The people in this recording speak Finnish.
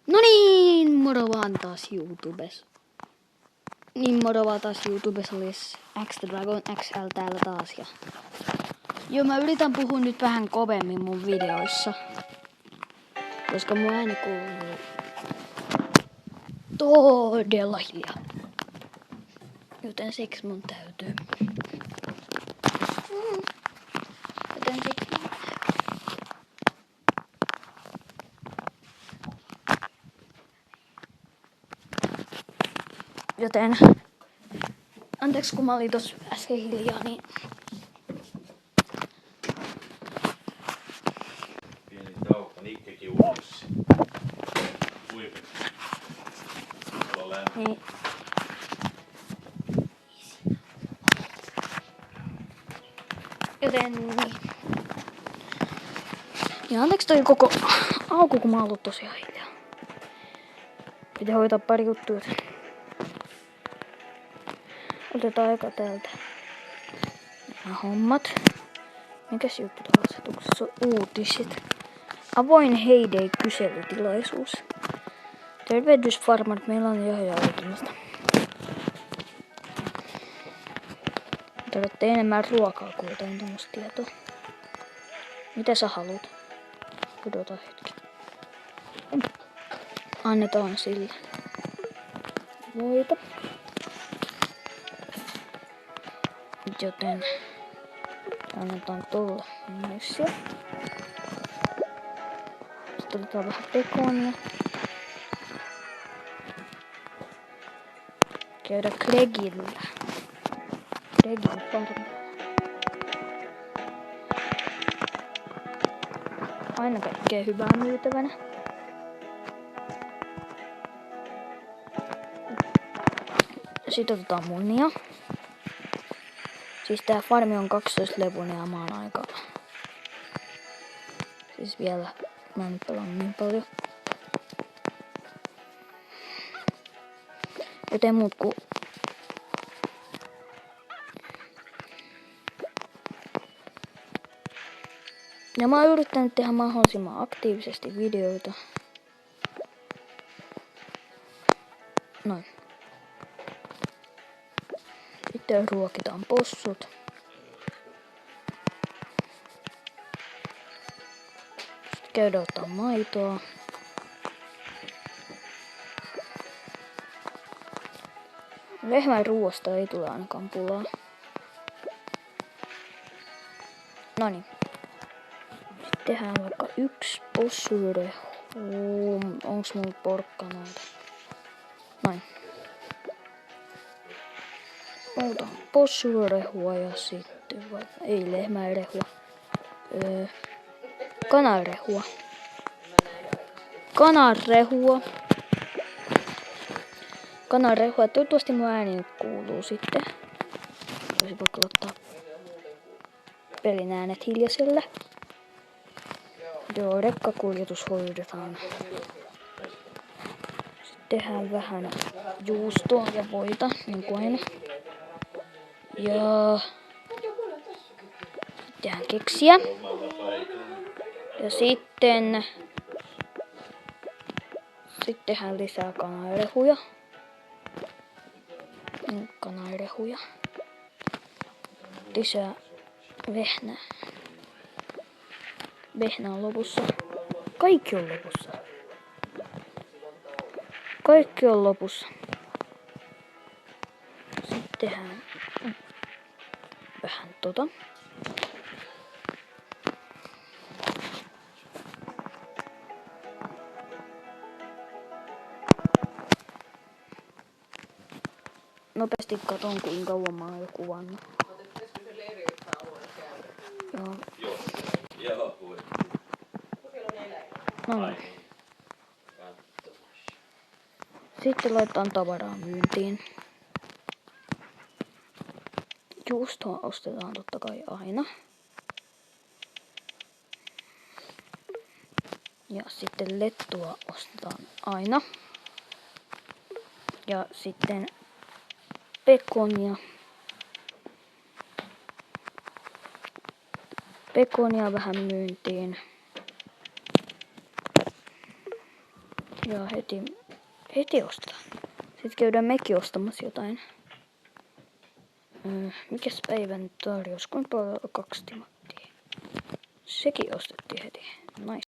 No niin, moro vaan taas YouTubessa. Niin moro vaan taas YouTubessa olisi X-Dragon XL täällä taas. Joo, mä yritän puhua nyt vähän kovemmin mun videoissa. Koska mun ääni kuuluu todella hiljaa. Joten siksi mun täytyy. Joten anteeksi kun mä olin tossa äsken hiljaa, niin pieni tauko, Nikkekin uudessa. Kuivi. Olla lämmin. niin. Joten niin. Ja anteeksi toi koko alku, kun mä oon ollut tosiaan hiljaa. Piti hoitaa pari juttuja. Otetaan eka täältä nämä hommat. Mikäs juttu tuolla asetuksessa on? Uutiset. Avoin Heyday kyselytilaisuus. Tervehdysfarmat, meillä on johjautumista. Tarvitte enemmän ruokaa kuin jotain tuommoista tietoa. Mitä sä haluat? Odota hetki. Annetaan sille voita. Joten annetaan tulla muissia. Sitten otetaan vähän pekonia. Käydä Gregillä. Gregin farmilla. Aina kaikkea hyvää myytävänä. Sitten otetaan munia. Siis tää farmi on 12-levuinen ja mä oon aika... Siis vielä mä en nyt pelannut niin paljon. Joten muut ku... Ja mä oon yrittänyt tehdä mahdollisimman aktiivisesti videoita. Noin. Sitten ruokitaan possut. Sitten käydään ottaa maitoa. Lehmän ruoasta ei tule ainakaan pulaa. Noniin. Sitten tehdään vaikka yksi possurehu. Onks mulla porkkanoita? Noin. Otetaan possurehua ja sitten ei lehmärehua. Kanarehua. Kanarehua. Toivottavasti mun ääni nyt kuuluu sitten. Voisi vaikka laittaa pelin äänet hiljaiselle. Joo, rekkakuljetus hoidetaan. Sitten tehdään vähän juustoa ja voita, niin kuin aina. Ja tehdään keksiä. Ja sitten tehdään lisää kanarehuja. Lisää vehnää. Vehnä on lopussa. Kaikki on lopussa. Sitten tehdään vähän tota. Nopeasti katon kuinka kauan mä oon jo kuvannut. Joo. Joo. No niin. Sitten laitetaan tavaraa myyntiin. Juustoa ostetaan totta kai aina. Ja sitten lettua ostetaan aina. Ja sitten pekonia vähän myyntiin. Ja heti ostetaan. Sitten käydään mekin ostamassa jotain. Mikäs päivän tarjous? Kuinka paljon 2 timanttia? Sekin ostettiin heti. Nice.